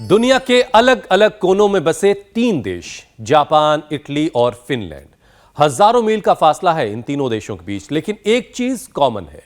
दुनिया के अलग अलग कोनों में बसे 3 देश, जापान, इटली और फिनलैंड। हजारों मील का फासला है इन तीनों देशों के बीच, लेकिन एक चीज कॉमन है,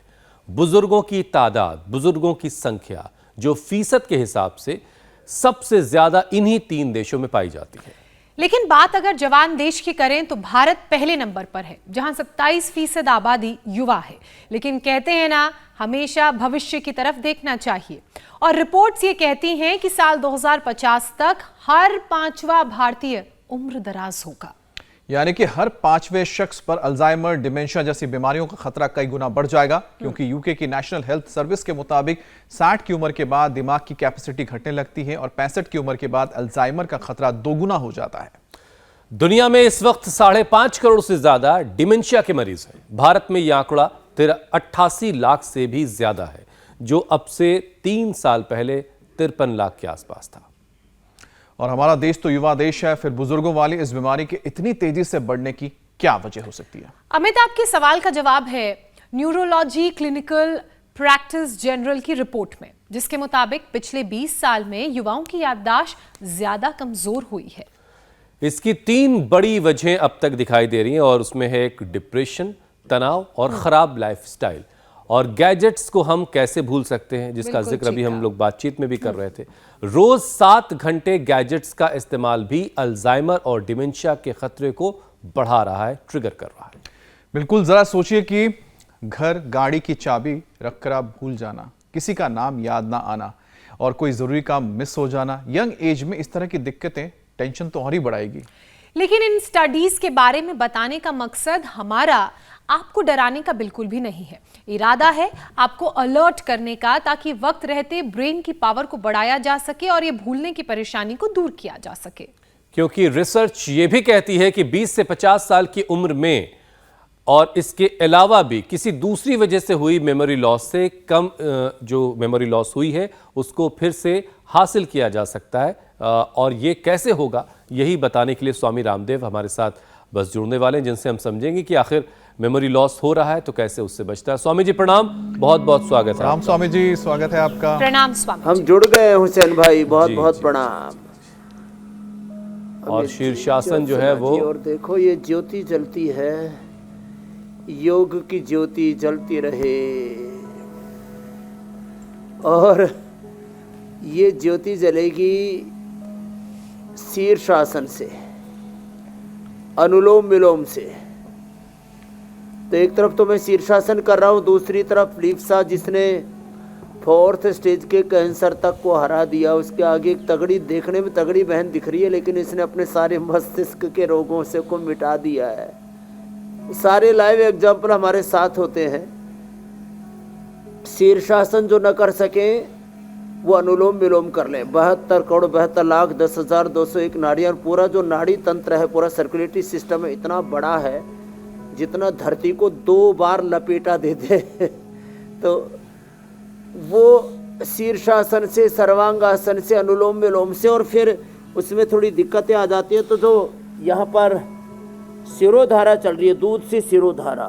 बुजुर्गों की तादाद, बुजुर्गों की संख्या, जो फीसद के हिसाब से सबसे ज्यादा इन्हीं 3 देशों में पाई जाती है। लेकिन बात अगर जवान देश की करें तो भारत पहले नंबर पर है, जहां 27% आबादी युवा है। लेकिन कहते हैं ना, हमेशा भविष्य की तरफ देखना चाहिए। और रिपोर्ट्स ये कहती हैं कि साल 2050 तक हर 5वां भारतीय उम्र दराज होगा। यानी कि हर 5वें शख्स पर अल्जाइमर, डिमेंशिया जैसी बीमारियों का खतरा कई गुना बढ़ जाएगा, क्योंकि यूके की नेशनल हेल्थ सर्विस के मुताबिक 60 की उम्र के बाद दिमाग की कैपेसिटी घटने लगती है और 65 की उम्र के बाद अल्जाइमर का खतरा 2 गुना हो जाता है। दुनिया में इस वक्त 5.5 करोड़ से ज्यादा डिमेंशिया के मरीज हैं। भारत में यह आंकड़ा 88 लाख से भी ज्यादा है, जो अब से 3 साल पहले 53 लाख के आसपास था। और हमारा देश तो युवा देश है, फिर बुजुर्गों वाली इस बीमारी के इतनी तेजी से बढ़ने की क्या वजह हो सकती है? अमित, आपके सवाल का जवाब है न्यूरोलॉजी क्लिनिकल प्रैक्टिस जनरल की रिपोर्ट में, जिसके मुताबिक पिछले 20 साल में युवाओं की याददाश्त ज्यादा कमजोर हुई है। इसकी 3 बड़ी वजहें अब तक दिखाई दे रही हैं, और उसमें है एक डिप्रेशन, तनाव और खराब लाइफस्टाइल। और गैजेट्स को हम कैसे भूल सकते हैं, जिसका जिक्र अभी हम लोग बातचीत में भी कर रहे थे। रोज 7 घंटे गैजेट्स का इस्तेमाल भी अल्जाइमर और डिमेंशिया के खतरे को बढ़ा रहा है, ट्रिगर कर रहा है। बिल्कुल, जरा सोचिए कि घर, गाड़ी की चाबी रखकर आप भूल जाना, किसी का नाम याद ना आना और कोई जरूरी काम मिस हो जाना। यंग एज में इस तरह की दिक्कतें टेंशन तो और ही बढ़ाएगी। लेकिन इन स्टडीज के बारे में बताने का मकसद हमारा आपको डराने का बिल्कुल भी नहीं है। इरादा है आपको अलर्ट करने का, ताकि वक्त रहते ब्रेन की पावर को बढ़ाया जा सके और ये भूलने की परेशानी को दूर किया जा सके। क्योंकि रिसर्च ये भी कहती है कि 20 से 50 साल की उम्र में और इसके अलावा भी किसी दूसरी वजह से हुई मेमोरी लॉस से कम जो मेमोरी लॉस हुई है उसको फिर से हासिल किया जा सकता है। और ये कैसे होगा, यही बताने के लिए स्वामी रामदेव हमारे साथ बस जुड़ने वाले हैं, जिनसे हम समझेंगे कि आखिर मेमोरी लॉस हो रहा है तो कैसे उससे बचता है। स्वामी जी प्रणाम, बहुत बहुत स्वागत है। राम स्वामी जी, स्वागत है आपका। प्रणाम स्वामी। हम जुड़ गए हुसैन भाई, बहुत बहुत प्रणाम। और शीर्षासन जो है वो, और देखो ये ज्योति जलती है, योग की ज्योति जलती रहे। और ये ज्योति जलेगी शीर्षासन से, अनुलोम विलोम से। तो एक तरफ तो मैं शीर्षासन कर रहा हूँ, दूसरी तरफ लीप्सा, जिसने 4th स्टेज के कैंसर तक को हरा दिया, उसके आगे एक तगड़ी, देखने में तगड़ी बहन दिख रही है, लेकिन इसने अपने सारे मस्तिष्क के रोगों से को मिटा दिया है। सारे लाइव एग्जाम्पल हमारे साथ होते हैं। शीर्षासन जो न कर सके वो अनुलोम विलोम कर ले। 72 करोड़ 72 लाख 10,201 नाड़ियाँ, और पूरा जो नाड़ी तंत्र है, पूरा सर्कुलेटरी सिस्टम है, इतना बड़ा है जितना धरती को 2 बार लपेटा देते तो वो शीर्षासन से, सर्वांगासन से, अनुलोम विलोम से, और फिर उसमें थोड़ी दिक्कतें आ जाती है। तो जो यहाँ पर शिरोधारा चल रही है, दूध से शिरोधारा,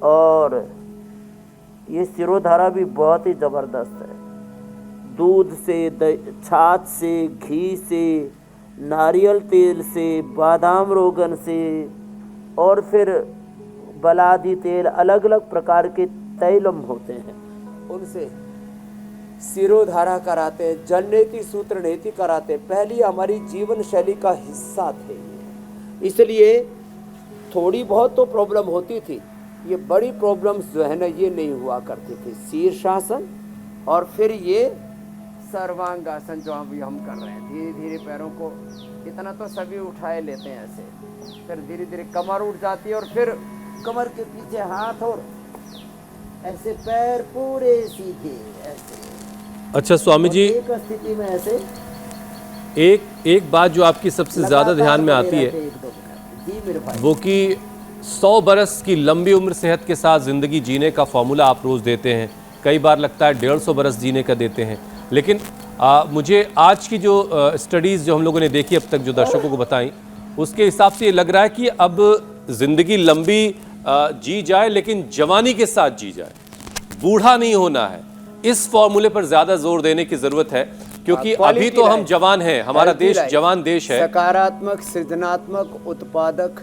और ये शिरोधारा भी बहुत ही ज़बरदस्त है। दूध से, छाछ से, घी से, नारियल तेल से, बादाम रोगन से, और फिर बलादी तेल, अलग अलग प्रकार के तैलम होते हैं, उनसे शिरोधारा कराते हैं, जननेति सूत्र नेति कराते हैं। पहली हमारी जीवन शैली का हिस्सा थे ये, इसलिए थोड़ी बहुत तो प्रॉब्लम होती थी। ये बड़ी प्रॉब्लम्स जो है ना, ये नहीं हुआ करती थी। शीर्षासन और फिर ये सर्वांगासन जो अभी हम कर रहे हैं, धीरे धीरे पैरों को, इतना तो सभी उठाए लेते हैं ऐसे, फिर धीरे धीरे कमर उठ जाती है, और फिर कमर के पीछे हाथ, और ऐसे पैर पूरे सीधे ऐसे। अच्छा स्वामी जी, एक स्थिति में ऐसे एक बात जो आपकी सबसे ज्यादा ध्यान में आती है जी मेरे भाई, वो कि 100 बरस की लंबी उम्र सेहत के साथ जिंदगी जीने का फॉर्मूला आप रोज देते हैं। कई बार लगता है 150 बरस जीने का देते हैं, लेकिन मुझे आज की जो स्टडीज़ जो हम लोगों ने देखी अब तक, जो दर्शकों को बताई, उसके हिसाब से ये लग रहा है कि अब ज़िंदगी लंबी जी जाए, लेकिन जवानी के साथ जी जाए, बूढ़ा नहीं होना है। इस फॉर्मूले पर ज़्यादा जोर देने की ज़रूरत है, क्योंकि हाँ, अभी तो quality हम life, जवान हैं, हमारा healthy देश life, जवान देश है। सकारात्मक, सृजनात्मक, उत्पादक।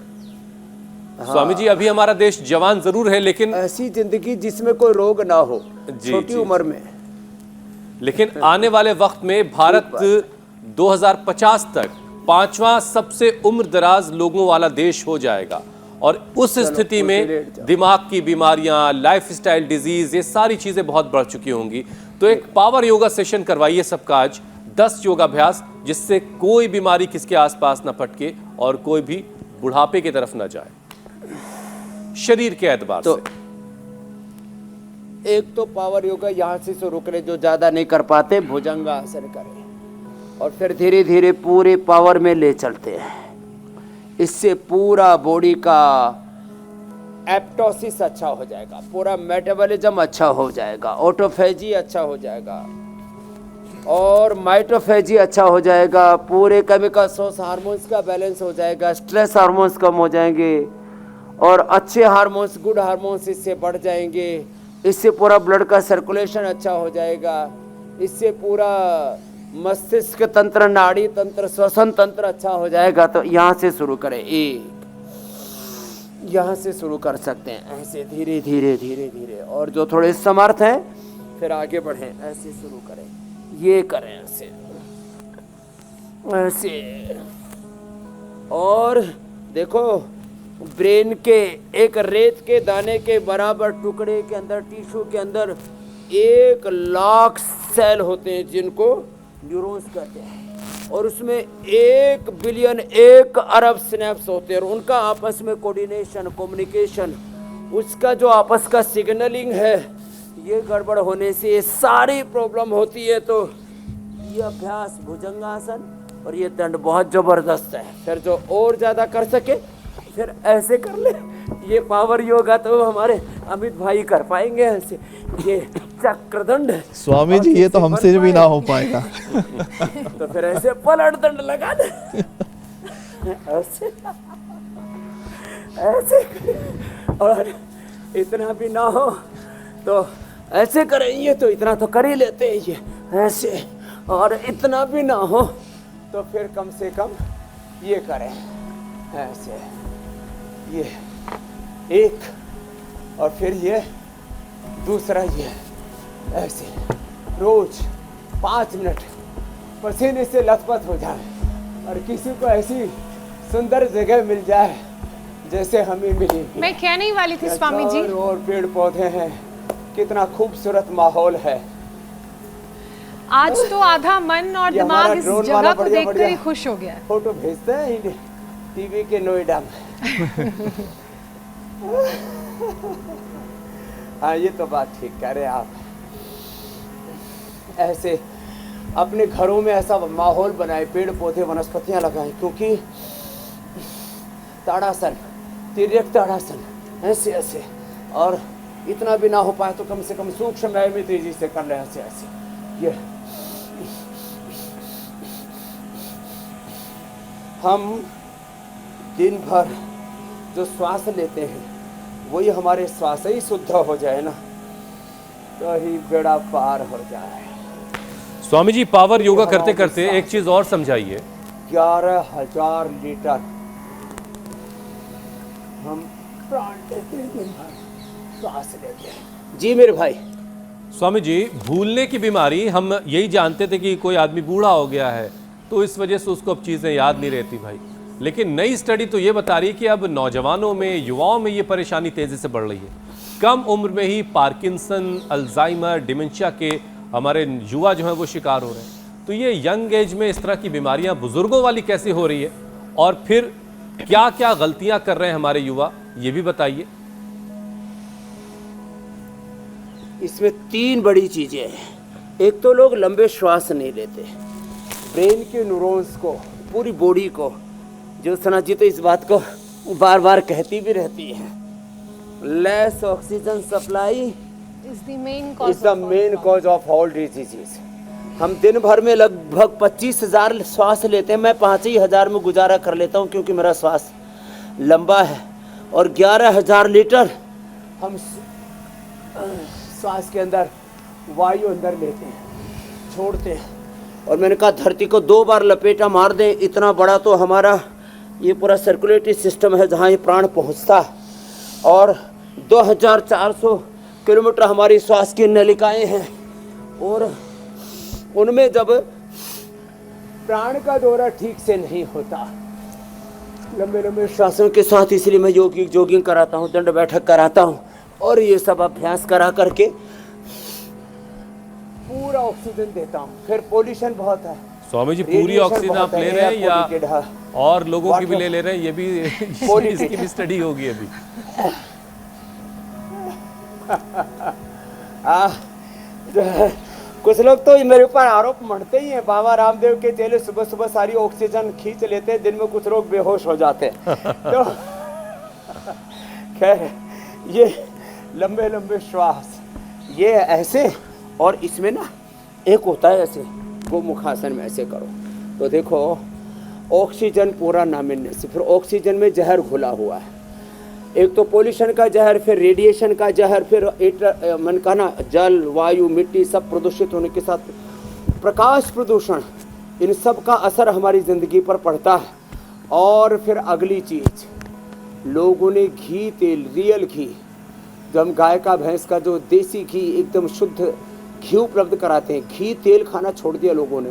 स्वामी जी, अभी हमारा देश जवान जरूर है, लेकिन ऐसी जिंदगी जिसमें कोई रोग ना हो छोटी उम्र में। लेकिन आने वाले वक्त में भारत 2050 तक 5वां सबसे उम्र दराज लोगों वाला देश हो जाएगा, और उस स्थिति में दिमाग की बीमारियां, लाइफस्टाइल डिजीज, ये सारी चीजें बहुत बढ़ चुकी होंगी। तो एक पावर योगा सेशन करवाइए सबका आज, 10 योगाभ्यास, जिससे कोई बीमारी किसके आसपास ना फटके और कोई भी बुढ़ापे की तरफ ना जाए शरीर के एतबार तो से। एक तो पावर योगा यहाँ से शुरू करें, जो ज्यादा नहीं कर पाते भुजंगासन करें, और फिर धीरे धीरे पूरे पावर में ले चलते हैं। इससे पूरा बॉडी का एप्टोसिस अच्छा हो जाएगा, पूरा मेटाबॉलिज्म अच्छा हो जाएगा, ऑटोफेजी अच्छा हो जाएगा और माइटोफेजी अच्छा हो जाएगा, पूरे केमिकल सोर्स हार्मोन्स का बैलेंस हो जाएगा, स्ट्रेस हार्मोन्स कम हो जाएंगे और अच्छे हार्मोन्स, गुड हार्मोन्स इससे बढ़ जाएंगे। इससे पूरा ब्लड का सर्कुलेशन अच्छा हो जाएगा, इससे पूरा मस्तिष्क तंत्र, नाड़ी तंत्र, श्वसन तंत्र अच्छा हो जाएगा। तो यहाँ से शुरू करें, एक यहाँ से शुरू कर सकते हैं, ऐसे धीरे धीरे धीरे धीरे, और जो थोड़े समर्थ हैं फिर आगे बढ़ें, ऐसे शुरू करें, ये करें ऐसे ऐसे। और देखो, ब्रेन के एक रेत के दाने के बराबर टुकड़े के अंदर, टिश्यू के अंदर 1 लाख सेल होते हैं जिनको न्यूरॉन्स कहते हैं, और उसमें 1 बिलियन, 1 अरब स्नैप्स होते हैं, और उनका आपस में कोऑर्डिनेशन, कम्युनिकेशन, उसका जो आपस का सिग्नलिंग है, ये गड़बड़ होने से ये सारी प्रॉब्लम होती है। तो ये अभ्यास भुजंगासन और ये दंड बहुत ज़बरदस्त है। फिर जो और ज़्यादा कर सके फिर ऐसे कर ले। ये पावर योगा तो हमारे अमित भाई कर पाएंगे ऐसे, ये चक्रदंड। स्वामी जी, ये तो हमसे भी ना हो पाएगा। तो फिर ऐसे पलट दंड लगा दे, ऐसे ऐसे। और इतना भी ना हो तो ऐसे करें, ये तो इतना तो कर ही लेते हैं ये ऐसे, और इतना भी ना हो तो फिर कम से कम ये करें ऐसे, ये एक, और फिर ये दूसरा, ये ऐसे रोज 5 मिनट पसीने से लथपथ हो जाए, और किसी को ऐसी सुंदर जगह मिल जाए जैसे हमें मिली। मैं कहने ही वाली थी स्वामी जी, और पेड़ पौधे हैं, कितना खूबसूरत माहौल है। आज तो आधा मन और दिमाग इस जगह को देखकर ही खुश हो गया। फोटो भेजते हैं टीवी के नोएडा में। हाँ, ये तो बात ठीक कह रहे हैं आप। ऐसे अपने घरों में ऐसा माहौल बनाए, पेड़ पौधे, वनस्पतियां लगाएं, क्योंकि ताड़ासन, तिर्यक ताड़ासन, ऐसे ऐसे, और इतना भी ना हो पाए तो कम से कम सूक्ष्म में तेजी से कर लें, ऐसे ऐसे। ये हम दिन भर जो श्वास लेते हैं वही हमारे श्वास ही शुद्ध हो जाए ना, तो ही बेड़ा पार हो जाए। स्वामी जी, पावर योगा करते करते एक चीज और समझाइए। 11,000 लीटर हम प्राण लेते हैं दिन भर, श्वास लेते हैं। जी मेरे भाई। स्वामी जी, भूलने की बीमारी, हम यही जानते थे कि कोई आदमी बूढ़ा हो गया है तो इस वजह से उसको अब चीज़ें याद नहीं रहती भाई, लेकिन नई स्टडी तो ये बता रही है कि अब नौजवानों में, युवाओं में ये परेशानी तेज़ी से बढ़ रही है। कम उम्र में ही पार्किंसन, अल्जाइमर, डिमेंशिया के हमारे युवा जो हैं वो शिकार हो रहे हैं। तो ये यंग एज में इस तरह की बीमारियां बुजुर्गों वाली कैसे हो रही है, और फिर क्या क्या गलतियां कर रहे हैं हमारे युवा, ये भी बताइए। इसमें 3 बड़ी चीजें हैं। एक तो लोग लंबे श्वास नहीं लेते, ब्रेन के न्यूरॉन्स को, पूरी बॉडी को, जो सना जी तो इस बात को बार बार कहती भी रहती है, less oxygen supply is the main cause of all diseases. हम दिन भर में लगभग 25,000 श्वास लेते हैं, मैं 5,000 में गुजारा कर लेता हूँ क्योंकि मेरा श्वास लंबा है, और 11,000 लीटर हम श्वास के अंदर वायु अंदर लेते हैं, छोड़ते हैं। और मैंने कहा धरती को 2 बार लपेटा मार दें, इतना बड़ा तो हमारा ये पूरा सर्कुलेटरी सिस्टम है जहाँ ये प्राण पहुँचता है, और 2400 किलोमीटर हमारी श्वास की नलिकाएं हैं, और उनमें जब प्राण का दौरा ठीक से नहीं होता, लंबे लंबे श्वासों के साथ, इसलिए मैं जॉगिंग कराता हूँ, दंड बैठक कराता हूँ, और ये सब अभ्यास करा करके पूरा ऑक्सीजन देता हूँ। फिर पोल्यूशन बहुत है स्वामी जी, पूरी ऑक्सीजन आप ले रहे हैं या और लोगों की भी ले रहे हैं? ये भी इसकी भी स्टडी होगी अभी। कुछ लोग तो मेरे ऊपर आरोप मढ़ते ही हैं, बाबा रामदेव के चेले सुबह सुबह सारी ऑक्सीजन खींच लेते हैं, दिन में कुछ लोग बेहोश हो जाते हैं। तो खैर, ये लंबे लंबे श्वास ये ऐसे, और इसमें ना एक होता है ऐसे, गोमुखासन में ऐसे करो तो देखो ऑक्सीजन पूरा ना मिलने से फिर ऑक्सीजन में जहर घुला हुआ है। एक तो पोल्यूशन का जहर, फिर रेडिएशन का जहर, फिर मन का ना जल वायु मिट्टी सब प्रदूषित होने के साथ प्रकाश प्रदूषण, इन सब का असर हमारी ज़िंदगी पर पड़ता है। और फिर अगली चीज़, लोगों ने घी तेल, रियल घी, जो हम गाय का भैंस का जो देसी घी एकदम शुद्ध घी उपलब्ध कराते हैं, घी तेल खाना छोड़ दिया लोगों ने।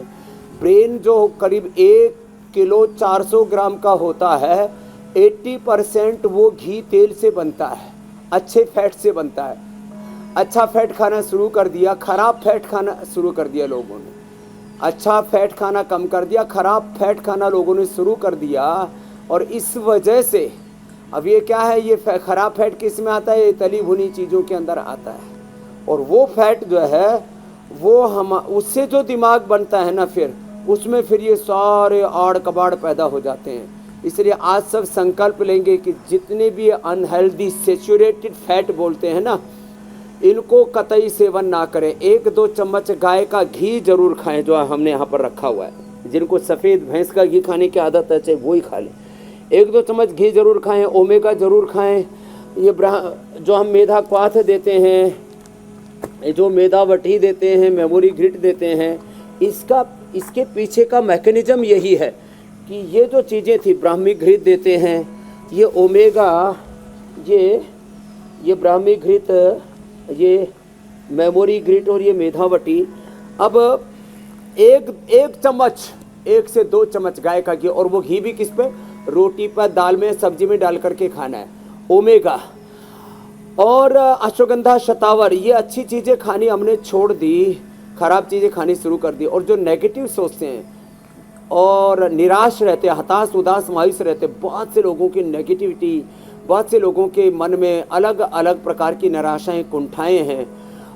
ब्रेन जो करीब 1 किलो 400 ग्राम का होता है, 80% वो घी तेल से बनता है, अच्छे फैट से बनता है। अच्छा फैट खाना शुरू कर दिया, खराब फैट खाना शुरू कर दिया लोगों ने। अच्छा फैट खाना कम कर दिया, खराब फैट खाना लोगों ने शुरू कर दिया। और इस वजह से अब ये क्या है, ये खराब फैट किस में आता है? ये तली भुनी चीज़ों के अंदर आता है। और वो फैट जो है वो हम उससे जो दिमाग बनता है ना, फिर उसमें फिर ये सारे आड़ कबाड़ पैदा हो जाते हैं। इसलिए आज सब संकल्प लेंगे कि जितने भी अनहेल्दी सेचुरेटेड फैट बोलते हैं ना, इनको कतई सेवन ना करें। 1-2 चम्मच गाय का घी जरूर खाएं, जो हमने यहाँ पर रखा हुआ है। जिनको सफ़ेद भैंस का घी खाने की आदत है, चाहे वो ही खा लें। 1-2 चम्मच घी जरूर खाएं, ओमेगा जरूर खाएं। ये जो हम मेधा क्वाथ देते हैं, जो मेधावटी देते हैं, मेमोरी ग्रिट देते हैं, इसके पीछे का मैकेनिज्म यही है कि ये जो चीज़ें थी, ब्राह्मी घृत देते हैं, ये ओमेगा, ये ब्राह्मी घृत, ये मेमोरी ग्रिट और ये मेधावटी। अब एक चम्मच, 1 से 2 चम्मच गाय का घी, और वो घी भी किस पे? रोटी पर, दाल में, सब्जी में डाल करके खाना है। ओमेगा और अश्वगंधा, शतावर, ये अच्छी चीज़ें खानी हमने छोड़ दी, खराब चीज़ें खानी शुरू कर दी। और जो नेगेटिव सोचते हैं और निराश रहते हैं, हताश उदास मायूस रहते हैं, बहुत से लोगों की नेगेटिविटी, बहुत से लोगों के मन में अलग अलग प्रकार की निराशाएं, कुंठाएं हैं,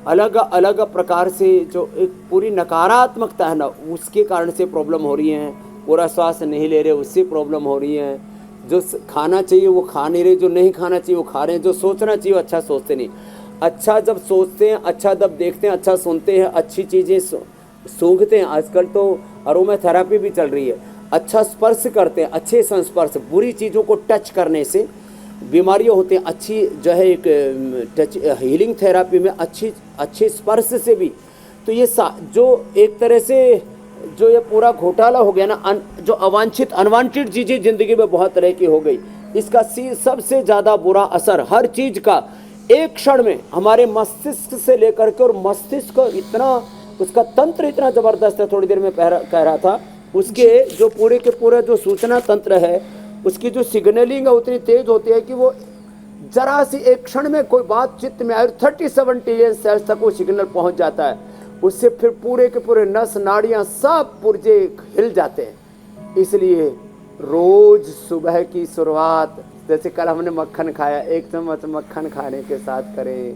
अलग अलग प्रकार से जो एक पूरी नकारात्मकता है ना, उसके कारण से प्रॉब्लम हो रही हैं। पूरा स्वास्थ्य नहीं ले रहे, उससे प्रॉब्लम हो रही हैं। जो खाना चाहिए वो खा नहीं रहे, जो नहीं खाना चाहिए वो खा रहे हैं, जो सोचना चाहिए वो अच्छा सोचते नहीं। अच्छा जब सोचते हैं, अच्छा जब देखते हैं, अच्छा सुनते हैं, अच्छी चीज़ें सूंघते हैं। आजकल तो अरोमा थेरेपी भी चल रही है। अच्छा स्पर्श करते हैं, अच्छे संस्पर्श, बुरी चीज़ों को टच करने से बीमारियां होती हैं। अच्छी जो है एक टच हीलिंग थेरेपी में अच्छे स्पर्श से भी। तो ये जो एक तरह से जो ये पूरा घोटाला हो गया ना, जो अवांछित अनवांटेड चीज़ें ज़िंदगी में बहुत तरह की हो गई, इसका सबसे ज़्यादा बुरा असर हर चीज़ का एक क्षण में हमारे मस्तिष्क से लेकर के, और मस्तिष्क इतना, उसका तंत्र इतना ज़बरदस्त है। थोड़ी देर में कह रहा था, उसके जो पूरे के पूरे जो सूचना तंत्र है, उसकी जो सिग्नलिंग है उतनी तेज होती है कि वो जरा सी एक क्षण में कोई बात चित्त में आए, 37 ट्रिलियन सेल्स तक वो सिग्नल पहुंच जाता है। उससे फिर पूरे के पूरे नस नाड़ियाँ सब पुर्जे हिल जाते हैं। इसलिए रोज सुबह की शुरुआत, जैसे कल हमने मक्खन खाया, 1 चम्मच मक्खन खाने के साथ करें,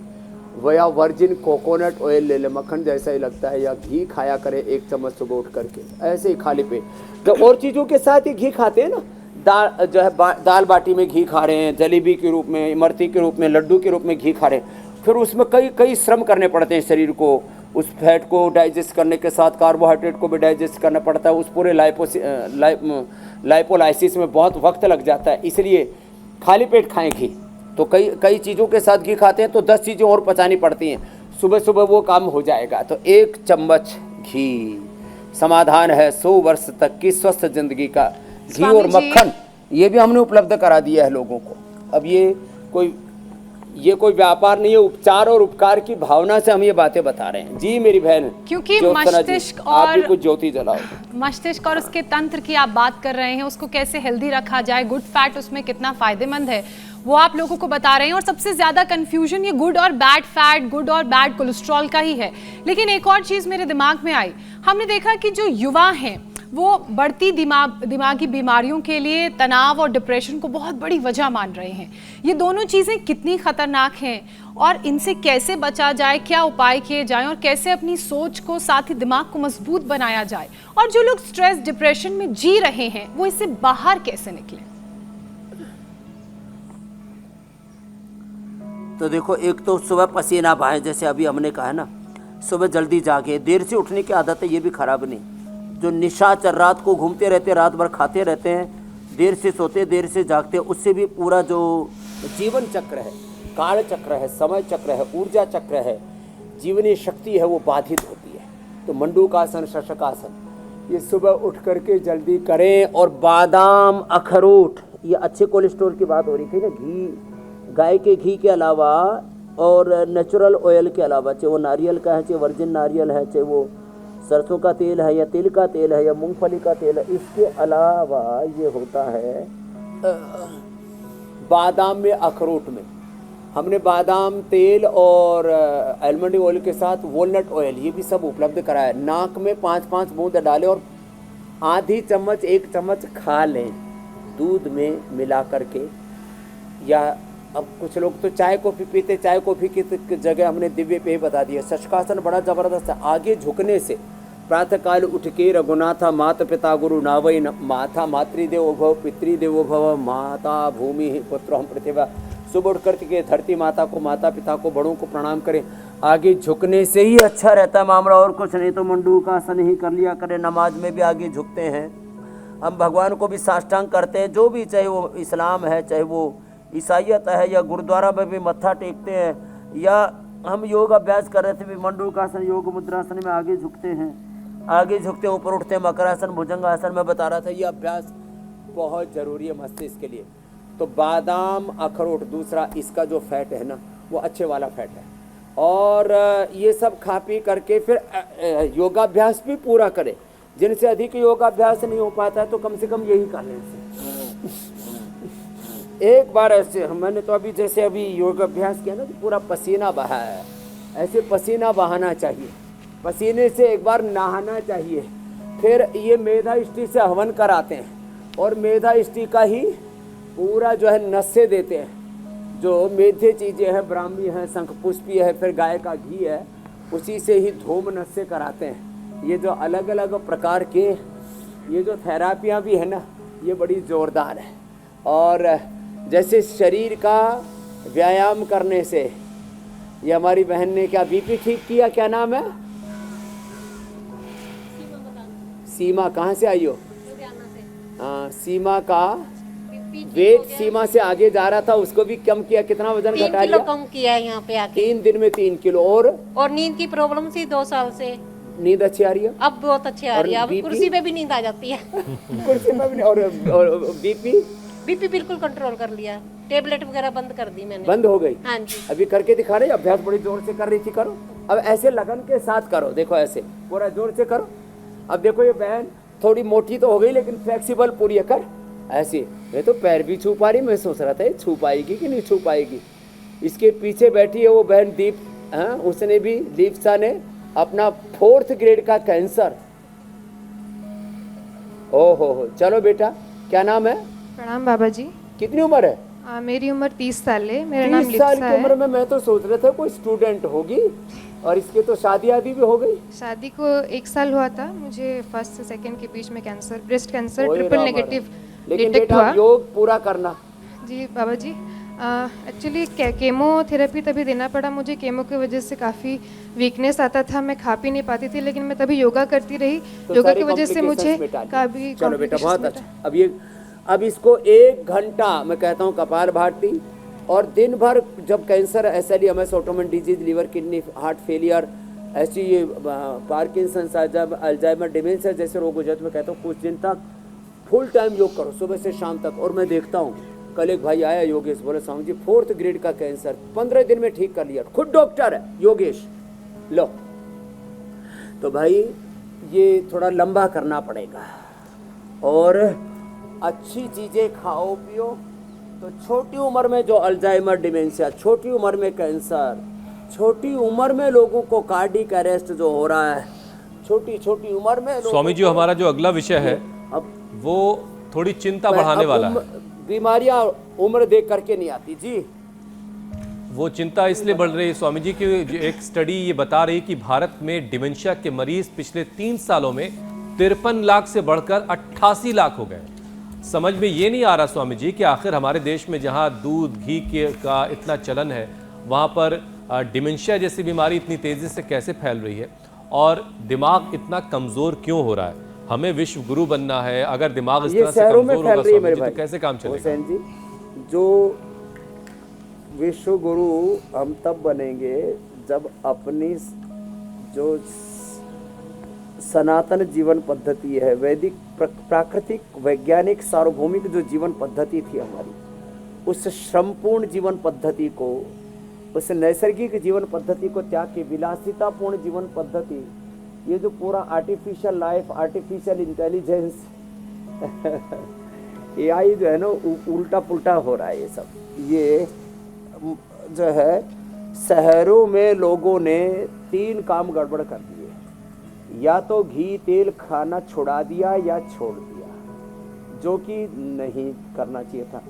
या वर्जिन कोकोनट ऑयल ले ले, मक्खन जैसा ही लगता है, या घी खाया करें 1 चम्मच सुबह उठ करके, ऐसे ही खाली पेट। तो और चीज़ों के साथ ही घी खाते हैं ना, दाल जो है दाल बाटी में घी खा रहे हैं, जलेबी के रूप में, इमरती के रूप में, लड्डू के रूप में घी खा रहे हैं। फिर उसमें कई श्रम करने पड़ते हैं शरीर को, उस फैट को डाइजेस्ट करने के साथ कार्बोहाइड्रेट को भी डाइजेस्ट करना पड़ता है। उस पूरे लाइपोलाइसिस में बहुत वक्त लग जाता है। इसलिए खाली पेट खाएं घी। तो कई चीज़ों के साथ घी खाते हैं तो 10 चीज़ें और पचानी पड़ती हैं। सुबह सुबह वो काम हो जाएगा। तो 1 चम्मच घी, समाधान है 100 वर्ष तक की स्वस्थ जिंदगी का। घी स्वामी और जी। मक्खन ये भी हमने उपलब्ध करा दिया है लोगों को। अब ये कोई व्यापार नहीं है, उपचार और उपकार की भावना से हम ये बातें बता रहे हैं। जी मेरी बहन, क्योंकि ज्योत्सना जी, मस्तिष्क आप भी और कुछ ज्योति जलाओ। मस्तिष्क और उसके तंत्र की आप बात कर रहे हैं, उसको कैसे हेल्दी रखा जाए, गुड फैट उसमें कितना फायदेमंद है वो आप लोगों को बता रहे हैं। और सबसे ज्यादा कंफ्यूजन ये गुड और बैड फैट, गुड और बैड कोलेस्ट्रॉल का ही है। लेकिन एक और चीज मेरे दिमाग में आई, हमने देखा कि जो युवा हैं वो बढ़ती दिमागी बीमारियों के लिए तनाव और डिप्रेशन को बहुत बड़ी वजह मान रहे हैं। ये दोनों चीज़ें कितनी खतरनाक हैं और इनसे कैसे बचा जाए, क्या उपाय किए जाएं और कैसे अपनी सोच को साथ ही दिमाग को मजबूत बनाया जाए, और जो लोग स्ट्रेस डिप्रेशन में जी रहे हैं वो इससे बाहर कैसे निकलें। तो देखो, एक तो सुबह पसीना बहाए, जैसे अभी हमने कहा है ना, सुबह जल्दी जाके देर से उठने की आदत है, ये भी खराब नहीं। जो निशाचर रात को घूमते रहते, रात भर खाते रहते हैं, देर से सोते देर से जागते, उससे भी पूरा जो जीवन चक्र है, काल चक्र है, समय चक्र है, ऊर्जा चक्र है, जीवनी शक्ति है, वो बाधित होती है। तो मंडूकासन, शशकासन ये सुबह उठ करके जल्दी करें। और बादाम, अखरोट, ये अच्छे कोलेस्ट्रॉल की बात हो रही थी ना, घी, गाय के घी के अलावा और नेचुरल ऑयल के अलावा, चाहे वो नारियल का है, चाहे वर्जिन नारियल है, चाहे वो सरसों का तेल है या तिल का तेल है या मूंगफली का तेल है, इसके अलावा ये होता है बादाम में, अखरोट में। हमने बादाम तेल और आलमंड ऑयल के साथ वॉलनट ऑयल ये भी सब उपलब्ध कराया। नाक में 5-5 बूंद डालें और आधी चम्मच 1 चम्मच खा लें दूध में मिला करके। या अब कुछ लोग तो चाय कॉफ़ी पीते, चाय कॉफ़ी की जगह हमने दिव्य पेय बता दिया। शशकासन बड़ा ज़बरदस्त है। आगे झुकने से प्रातःकाल उठ के रघुनाथा माता पिता गुरु नावई माता मातृदेवो भव पितृदेवो भव माता भूमि पुत्र हम पृथ्वी। सुबह उठ करके धरती माता को, माता पिता को, बड़ों को प्रणाम करें। आगे झुकने से ही अच्छा रहता है मामला, और कुछ नहीं तो मंडूकासन ही कर लिया करें। नमाज में भी आगे झुकते हैं, हम भगवान को भी साष्टांग करते हैं, जो भी, चाहे वो इस्लाम है, चाहे वो ईसाइयत है, या गुरुद्वारा में भी मत्था टेकते हैं, या हम योग अभ्यास कर रहे थे भी मंडूकासन योग मुद्रासन में आगे झुकते हैं, आगे झुकते हैं, ऊपर उठते हैं, मकरासन, भुजंगासन में बता रहा था। ये अभ्यास बहुत ज़रूरी है मस्तिष्क के लिए। तो बादाम, अखरोट, दूसरा इसका जो फैट है ना वो अच्छे वाला फैट है। और ये सब खा पी करके फिर योगाभ्यास भी पूरा करें। जिनसे अधिक योगाभ्यास नहीं हो पाता है तो कम से कम यही कर लें। एक बार ऐसे मैंने तो अभी जैसे अभी योगाभ्यास किया ना तो पूरा पसीना बहाया है, ऐसे पसीना बहाना चाहिए, पसीने से एक बार नहाना चाहिए। फिर ये मेधा इष्टि से हवन कराते हैं और मेधा इष्टि का ही पूरा जो है नस्से देते हैं। जो मेधे चीज़ें हैं, ब्राह्मी है, शंखपुष्पी है, फिर गाय का घी है, उसी से ही धूम नस्से कराते हैं। ये जो अलग अलग प्रकार के ये जो थेरापियाँ भी है ना ये बड़ी ज़ोरदार है। और जैसे शरीर का व्यायाम करने से, ये हमारी बहन ने क्या बीपी ठीक किया, क्या नाम है, सीमा, कहाँ से आई हो? हाँ, सीमा का वेट सीमा से आगे जा रहा था, उसको भी कम किया। कितना वजन घटा लिया? 3 किलो कम किया है यहाँ पे आके। 3 दिन में 3 किलो। और नींद की प्रॉब्लम थी 2 साल से, नींद अच्छी आ रही है अब बहुत अच्छी आ रही है। अब BP? कुर्सी पे भी नींद आ जाती है। कुर्सी पे भी। और बीपी बिल्कुल कंट्रोल कर लिया, टेबलेट वगैरह बंद कर दी मैंने। बंद हो गई? हाँ जी। अभी करके दिखा रहे, अभ्यास बड़ी जोर से कर रही थी, करो अब ऐसे लगन के साथ करो। देखो ऐसे पूरा जोर से करो। अब देखो ये बहन थोड़ी मोटी तो हो गई लेकिन फ्लेक्सिबल पूरी है, कर ऐसे। ये तो पैर भी छू पा रही, मैं सोच रहा था ये छू पाएगी कि नहीं छू पाएगी। इसके पीछे बैठी है वो बहन दीप, हाँ, उसने भी, दीपसा ने अपना 4th ग्रेड का कैंसर। हो चलो बेटा, क्या नाम है? प्रणाम बाबा जी। कितनी उम्र है? मेरी उम्र 30 साल है। मेरा नाम 30 साल लिप्सा की उम्र है। में मैं तो सोच रहा था कोई स्टूडेंट होगी, और इसके तो शादी आदि भी हो गई। शादी को 1 साल हुआ था। मुझे 1st से 2nd के बीच में कैंसर, ब्रेस्ट कैंसर ओए ट्रिपल राम नेगेटिव राम। लेकिन डिटेक्ट बेटा हुआ। योग पूरा करना। जी बाबा जी, एक्चुअली केमोथेरेपी तभी देना पड़ा मुझे। केमो की वजह से काफ़ी वीकनेस आता था, मैं खा पी नहीं पाती थी, लेकिन मैं तभी योगा करती रही। तो योगा सारे की वजह से मुझे complications मिटा लिए। काफ़ी चलो बेटा, complications बहुत मिटा। अच्छा। अब इसको 1 घंटा मैं कहता हूँ कपाल भाती, और दिन भर जब cancer, SLEMS, autoimmune disease, liver, kidney, heart failure, ऐसी ये पार्किंसंस, अल्जाइमर, डिमेंशिया जैसे रोग हो जाए तो मैं कहता हूँ कुछ दिन तक फुल टाइम योग करो, सुबह से शाम तक। और मैं देखता हूँ, कल एक भाई आया योगेश, बोले स्वामी जी 4th ग्रेड का कैंसर 15 दिन में ठीक कर लिया, खुद डॉक्टर है योगेश। लो, तो भाई ये थोड़ा लंबा करना पड़ेगा और अच्छी चीज़ें खाओ पियो। तो छोटी उम्र में जो अल्जाइमर, डिमेंशिया, छोटी उम्र में कैंसर, छोटी उम्र में लोगों को कार्डियक अरेस्ट जो हो रहा है, छोटी छोटी उम्र में स्वामी जी, हमारा जो अगला विषय है अब वो थोड़ी चिंता बढ़ाने वाला है। बीमारियां उम्र देख करके नहीं आती जी। वो चिंता इसलिए बढ़ रही है स्वामी जी कि एक स्टडी ये बता रही है कि भारत में डिमेंशिया के मरीज पिछले 3 सालों में 53 लाख से बढ़कर 88 लाख हो गए। समझ में ये नहीं आ रहा स्वामी जी कि आखिर हमारे देश में जहाँ दूध घी का इतना चलन है, वहाँ पर डिमेंशिया जैसी बीमारी इतनी तेज़ी से कैसे फैल रही है और दिमाग इतना कमज़ोर क्यों हो रहा है। हमें विश्व गुरु बनना है, अगर दिमाग इस तरह से कमज़ोर होगा स्वामी जी तो कैसे काम चलेगा? हुसैन जी, जो विश्व गुरु हम तब बनेंगे जब अपनी जो सनातन जीवन पद्धति है, वैदिक प्राकृतिक वैज्ञानिक सार्वभौमिक जो जीवन पद्धति थी हमारी, उस श्रमपूर्ण जीवन पद्धति को, उस नैसर्गिक जीवन पद्धति को त्याग के विलासितापूर्ण जीवन पद्धति, ये जो पूरा artificial life, artificial intelligence AI जो है ना, उल्टा पुल्टा हो रहा है ये सब। ये जो है शहरों में लोगों ने 3 काम गड़बड़ कर दिए, या तो घी तेल खाना छुड़ा दिया या छोड़ दिया, जो कि नहीं करना चाहिए था।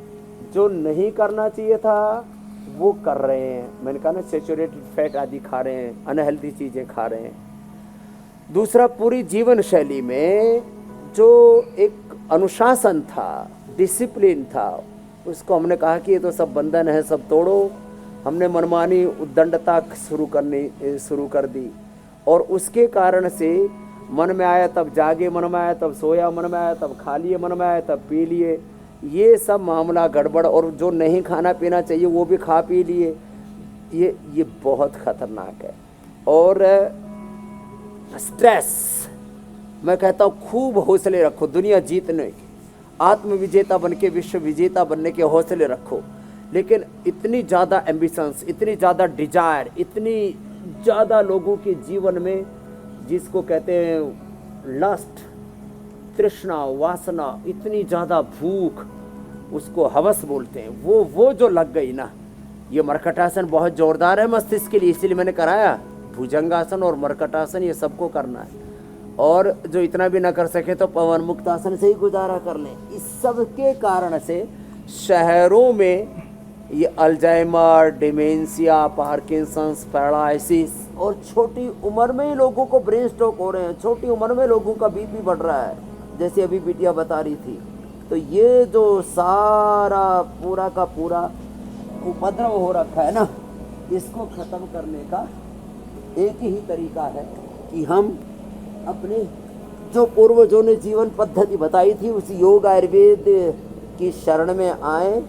जो नहीं करना चाहिए था वो कर रहे हैं। मैंने कहा ना, सैचुरेटेड फैट आदि खा रहे हैं, अनहेल्दी चीज़ें खा रहे हैं। दूसरा, पूरी जीवन शैली में जो एक अनुशासन था, डिसिप्लिन था, उसको हमने कहा कि ये तो सब बंधन है, सब तोड़ो। हमने मनमानी उद्दंडता शुरू कर दी और उसके कारण से मन में आया तब जागे, मन में आया तब सोया, मन में आया तब खा लिए, मन में आया तब पी लिए। ये सब मामला गड़बड़, और जो नहीं खाना पीना चाहिए वो भी खा पी लिए। ये बहुत खतरनाक है। और स्ट्रेस, मैं कहता हूँ खूब हौसले रखो, दुनिया जीतने के, आत्म विजेता बन के विश्व विजेता बनने के हौसले रखो। लेकिन इतनी ज़्यादा एम्बिशंस, इतनी ज़्यादा डिजायर, इतनी ज़्यादा लोगों के जीवन में जिसको कहते हैं लस्ट, तृष्णा, वासना, इतनी ज़्यादा भूख, उसको हवस बोलते हैं, वो जो लग गई ना। ये मरकटासन बहुत ज़ोरदार है मस्तिष्क के लिए, इसलिए मैंने कराया। भुजंगासन और मरकटासन ये सबको करना है, और जो इतना भी ना कर सके तो पवन मुक्तासन से ही गुजारा कर लें। इस सब के कारण से शहरों में ये अल्जाइमर, डिमेंशिया, पार्किंसंस, पैरालिसिस, और छोटी उम्र में ही लोगों को ब्रेन स्ट्रोक हो रहे हैं, छोटी उम्र में लोगों का बीपी बढ़ रहा है, जैसे अभी बिटिया बता रही थी। तो ये जो सारा पूरा का पूरा उपद्रव हो रखा है ना, इसको ख़त्म करने का एक ही तरीका है कि हम अपने जो पूर्वजों ने जीवन पद्धति बताई थी उस योग आयुर्वेद की शरण में आए,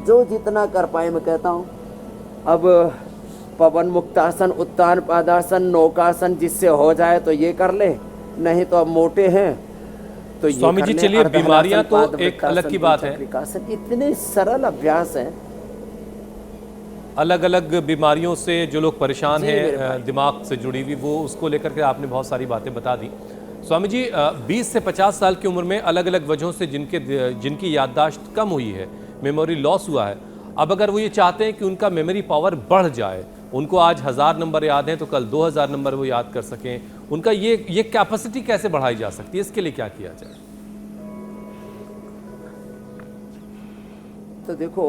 जो जितना कर पाए। मैं कहता हूँ अब पवन मुक्तासन, उत्तान पादासन, नौकासन जिससे हो जाए तो ये कर ले, नहीं तो अब मोटे हैं तो ये स्वामी जी चलिए, बीमारियां तो एक अलग की बात है, इतने सरल अभ्यास हैं। अलग अलग बीमारियों से जो लोग परेशान हैं, दिमाग से जुड़ी हुई, वो उसको लेकर के आपने बहुत सारी बातें बता दी। स्वामी जी, 20 से 50 साल की उम्र में अलग अलग वजहों से जिनकी याददाश्त कम हुई है, मेमोरी लॉस हुआ है, अब अगर वो ये चाहते हैं कि उनका मेमोरी पावर बढ़ जाए, उनको आज 1000 नंबर याद हैं तो कल 2000 नंबर वो याद कर सकें, उनका ये कैपेसिटी कैसे बढ़ाई जा सकती है, इसके लिए क्या किया जाए? तो देखो,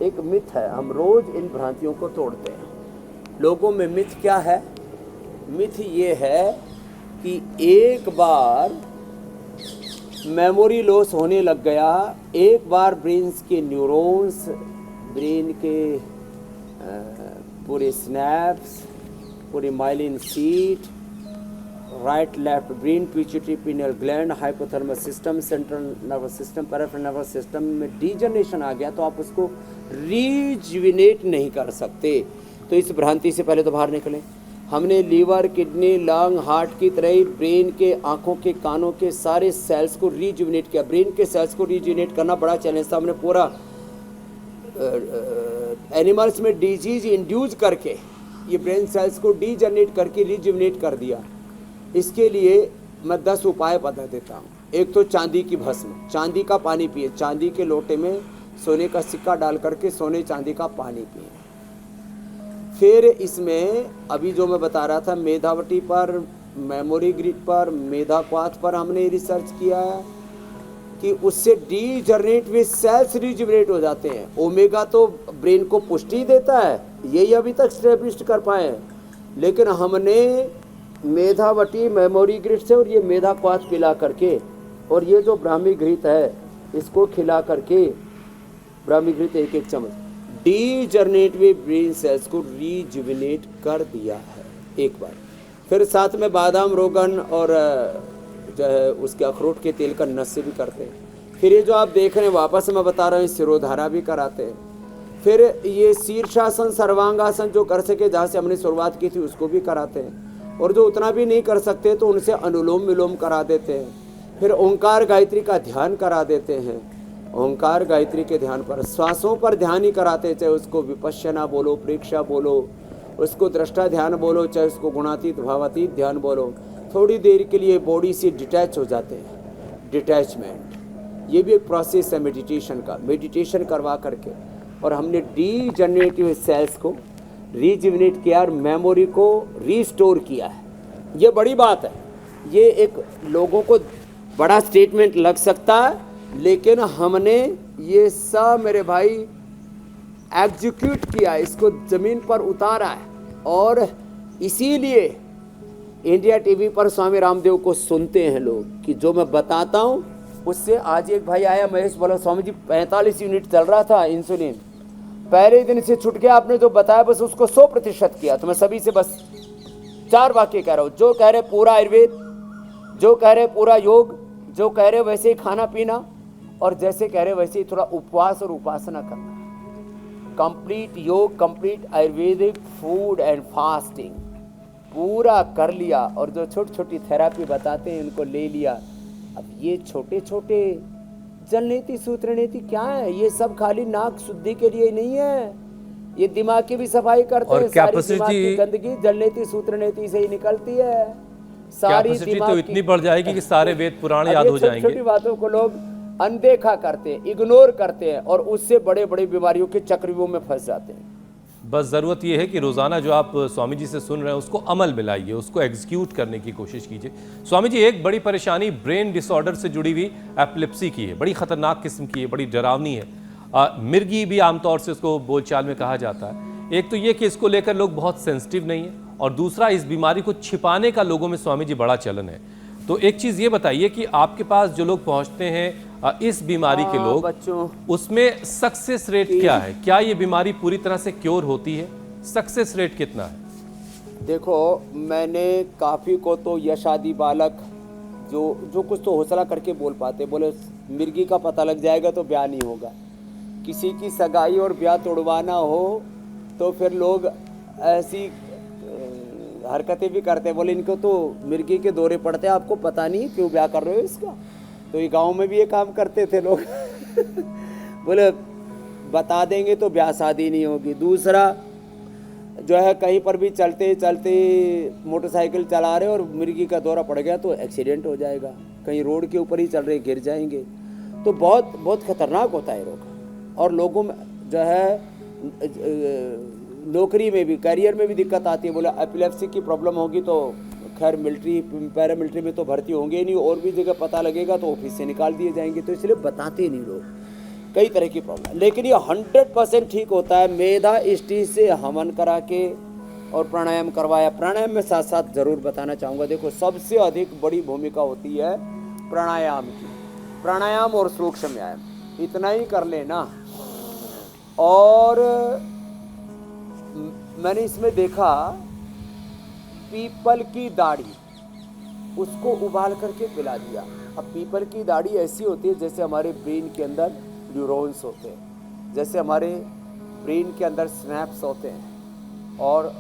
एक मिथ है, हम रोज इन भ्रांतियों को तोड़ते हैं। लोगों में मिथ क्या है? मिथ ये है कि एक बार मेमोरी लॉस होने लग गया, एक बार ब्रेन के न्यूरॉन्स, ब्रेन के पूरे स्नैप्स, पूरी myelin sheath, right left brain, pituitary pineal gland, hypothalamus system, central nervous system, peripheral nervous system में डिजनरेशन आ गया, तो आप उसको रीजुविनेट नहीं कर सकते। तो इस भ्रांति से पहले तो बाहर निकलें। हमने लीवर, किडनी, लंग, हार्ट की तरह ही ब्रेन के, आँखों के, कानों के सारे सेल्स को रीजुविनेट किया। ब्रेन के सेल्स को रीजुविनेट करना बड़ा चैलेंज था। हमने पूरा एनिमल्स में डिजीज इंड्यूस करके ये ब्रेन सेल्स को डीजनरेट करके रीजुविनेट कर दिया। इसके लिए मैं 10 उपाय बता देता हूँ। एक तो चांदी की भस्म, चांदी का पानी पिए, चांदी के लोटे में सोने का सिक्का डाल करके सोने चांदी का पानी पिए। फिर इसमें अभी जो मैं बता रहा था, मेधावटी पर, मेमोरी ग्रिड पर, मेधा क्वाथ पर हमने रिसर्च किया है कि उससे डीजनरेट हुए सेल्स रिजुविनेट हो जाते हैं। ओमेगा तो ब्रेन को पुष्टि देता है, यही अभी तक स्टैब्लिश कर पाए हैं। लेकिन हमने मेधावटी, मेमोरी ग्रिड से और ये मेधा क्वाथ पिला करके, और ये जो ब्राह्मी घृत है इसको खिला करके, ब्राह्मी घृत 1-1 चम्मच, डीजनरेट हुए ब्रेन सेल्स को रीजुविनेट कर दिया है एक बार। फिर साथ में बादाम, रोगन और जो है उसके अखरोट के तेल का नस्य भी करते हैं। फिर ये जो आप देख रहे हैं, वापस मैं बता रहा हूँ, सिरोधारा भी कराते हैं। फिर ये शीर्षासन, सर्वांगासन जो कर सके, जहाँ से हमने शुरुआत की थी, उसको भी कराते हैं। और जो उतना भी नहीं कर सकते तो उनसे अनुलोम विलोम करा देते हैं। फिर ओंकार गायत्री का ध्यान करा देते हैं। ओंकार गायत्री के ध्यान पर, श्वासों पर ध्यान ही कराते हैं, चाहे उसको विपश्यना बोलो, प्रेक्षा बोलो, उसको दृष्टा ध्यान बोलो, चाहे उसको गुणातीत भावातीत ध्यान बोलो। थोड़ी देर के लिए बॉडी से डिटैच हो जाते हैं, डिटैचमेंट। ये भी एक प्रोसेस है मेडिटेशन का। मेडिटेशन करवा करके और हमने डीजनरेटिव सेल्स को रीजुविनेट किया और मेमोरी को रीस्टोर किया है। ये बड़ी बात है। ये एक लोगों को बड़ा स्टेटमेंट लग सकता है, लेकिन हमने ये सब मेरे भाई एग्जीक्यूट किया, इसको ज़मीन पर उतारा है। और इसीलिए इंडिया टीवी पर स्वामी रामदेव को सुनते हैं लोग कि जो मैं बताता हूँ उससे। आज एक भाई आया, महेश, बोला स्वामी जी 45 यूनिट चल रहा था इंसुलिन, पहले दिन से छूट गया। आपने जो बताया बस उसको 100% किया। तो मैं सभी से बस 4 वाक्य कह रहा हूँ। जो कह रहे पूरा आयुर्वेद, जो कह रहे पूरा योग, जो कह रहे वैसे ही खाना पीना, और जैसे कह रहे वैसे ही थोड़ा उपवास और उपासना करना। कंप्लीट योग, complete Ayurvedic food and fasting पूरा कर लिया। और जो छोटी छोटी थेरापी बताते हैं उनको ले लिया। अब ये छोटे छोटे जल नीति, सूत्र नीति क्या है? ये सब खाली नाक शुद्धि के लिए नहीं है, ये दिमाग की भी सफाई करते हैं। सारी दिमाग की गंदगी जल नीति, सूत्र नीति से ही निकलती है। सारी दिमाग तो इतनी बढ़ जाएगी कि सारे वेद पुराण याद हो जाएंगे। छोटी बातों को लोग अनदेखा करते हैं, इग्नोर करते हैं, और उससे बड़े बड़े बीमारियों के चक्रव्यूह में फंस जाते हैं। बस ज़रूरत यह है कि रोज़ाना जो आप स्वामी जी से सुन रहे हैं उसको अमल में लाइए, उसको एग्जीक्यूट करने की कोशिश कीजिए। स्वामी जी, एक बड़ी परेशानी ब्रेन डिसऑर्डर से जुड़ी हुई एपिलेप्सी की है, बड़ी खतरनाक किस्म की है, बड़ी डरावनी है। मिर्गी भी आमतौर से उसको बोलचाल में कहा जाता है। एक तो ये कि इसको लेकर लोग बहुत सेंसिटिव नहीं है, और दूसरा इस बीमारी को छिपाने का लोगों में स्वामी जी बड़ा चलन है। तो एक चीज़ ये बताइए कि आपके पास जो लोग पहुंचते हैं इस बीमारी के लोग, बच्चों, उसमें सक्सेस रेट क्या है? क्या ये बीमारी पूरी तरह से क्योर होती है? सक्सेस रेट कितना है? देखो, मैंने काफ़ी को तो यशादी बालक जो कुछ तो हौसला करके बोल पाते, बोले मिर्गी का पता लग जाएगा तो ब्याह नहीं होगा। किसी की सगाई और ब्याह तोड़वाना हो तो फिर लोग ऐसी हरकतें भी करते हैं, बोले इनको तो मिर्गी के दौरे पड़ते हैं, आपको पता नहीं क्यों ब्याह कर रहे हो इसका। तो ये गांव में भी ये काम करते थे लोग बोले बता देंगे तो ब्याह शादी नहीं होगी। दूसरा जो है, कहीं पर भी चलते चलते मोटरसाइकिल चला रहे और मिर्गी का दौरा पड़ गया तो एक्सीडेंट हो जाएगा। कहीं रोड के ऊपर ही चल रहे गिर जाएंगे। तो बहुत बहुत खतरनाक होता है रोग। और लोगों में जो है नौकरी में भी, करियर में भी दिक्कत आती है। बोला एपिलेप्सी की प्रॉब्लम होगी तो खैर मिलिट्री, पैरामिलिट्री में तो भर्ती होंगे ही नहीं, और भी जगह पता लगेगा तो ऑफिस से निकाल दिए जाएंगे। तो इसलिए बताते नहीं लोग कई तरह की प्रॉब्लम। लेकिन ये 100% ठीक होता है। मेधा इष्टि से हवन करा के और प्राणायाम करवाया। प्राणायाम में साथ साथ जरूर बताना चाहूँगा, देखो सबसे अधिक बड़ी भूमिका होती है प्राणायाम की। प्राणायाम और सूक्ष्म व्यायाम इतना ही कर लेना। और मैंने इसमें देखा पीपल की दाढ़ी, उसको उबाल करके पिला दिया। अब पीपल की दाढ़ी ऐसी होती है जैसे हमारे ब्रेन के अंदर न्यूरॉन्स होते हैं, जैसे हमारे ब्रेन के अंदर स्नैप्स होते हैं। और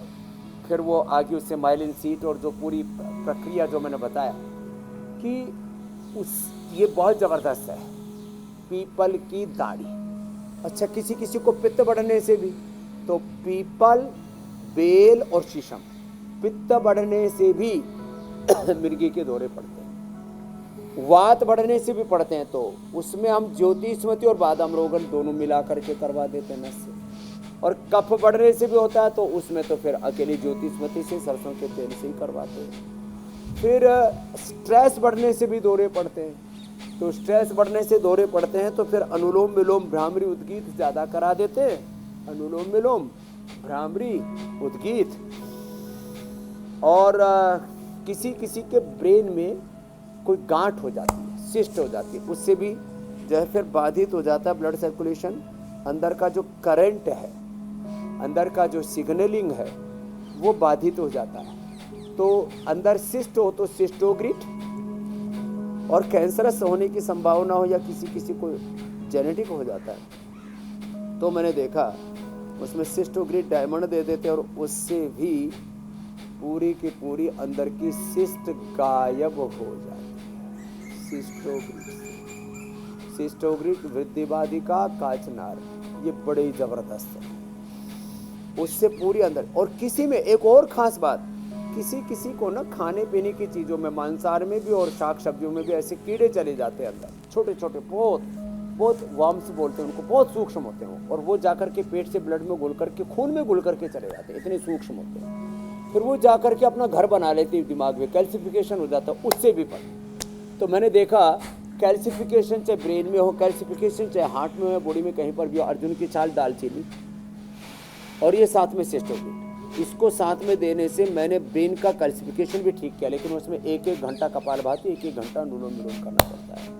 फिर वो आगे उससे माइलिन सीट और जो पूरी प्रक्रिया जो मैंने बताया कि ये बहुत ज़बरदस्त है। पीपल की दाढ़ी, अच्छा किसी किसी को पित्त बढ़ने से भी, तो पीपल, बेल और शीशम, पित्त बढ़ने से भी मिर्गी के दौरे पड़ते हैं, वात बढ़ने से भी पड़ते हैं, तो उसमें हम ज्योतिष्मति और बादाम रोगन दोनों मिला करके करवा देते हैं नस से। और कफ बढ़ने से भी होता है, तो उसमें तो फिर अकेली ज्योतिष्मति से, सरसों के तेल से ही करवाते हैं। फिर स्ट्रेस बढ़ने से भी दौरे पड़ते हैं, तो स्ट्रेस बढ़ने से दौरे पड़ते हैं तो फिर अनुलोम विलोम भ्रामरी उद्गीत ज़्यादा करा देते हैं। अनुलोम विलोम भ्रामरी उद्गीत। और किसी किसी के ब्रेन में कोई गांठ हो जाती है, सिस्ट हो जाती है, उससे भी जो है फिर बाधित हो जाता है ब्लड सर्कुलेशन। अंदर का जो करंट है, अंदर का जो सिग्नलिंग है वो बाधित हो जाता है। तो अंदर सिस्ट हो तो सिस्टोग्रिड, और कैंसरस होने की संभावना हो या किसी किसी को जेनेटिक हो जाता है, तो मैंने देखा उसमें सिस्टोग्रिड डायमंड दे देते और उससे भी पूरी की पूरी अंदर की सिस्ट गायब हो जाती है। सिस्टोग्रिड वृद्धिवादिका काचनार, ये बड़े ही जबरदस्त है, उससे पूरी अंदर। और किसी में एक और खास बात, किसी किसी को ना खाने पीने की चीज़ों में, मांसाहार में भी और शाक सब्जियों में भी ऐसे कीड़े चले जाते हैं अंदर, छोटे छोटे बहुत बहुत वर्म्स बोलते हैं उनको, बहुत सूक्ष्म होते हैं, और वो जाकर के पेट से ब्लड में घुल करके, खून में घुल करके चले जाते हैं, इतने सूक्ष्म होते हैं। फिर वो जाकर के अपना घर बना लेते हैं दिमाग में, कैल्सिफिकेशन हो जाता है उससे भी पर। तो मैंने देखा कैल्सिफिकेशन चाहे ब्रेन में हो, कैल्सिफिकेशन चाहे हार्ट में हो, बॉडी में कहीं पर भी हो, अर्जुन की छाल, दालचीनी और ये साथ में सिस्टोग्रिड, इसको साथ में देने से मैंने ब्रेन का कैल्सिफिकेशन भी ठीक किया। लेकिन उसमें 1-1 घंटा कपालभाति, 1-1 घंटा अनुलोम विलोम करना पड़ता है।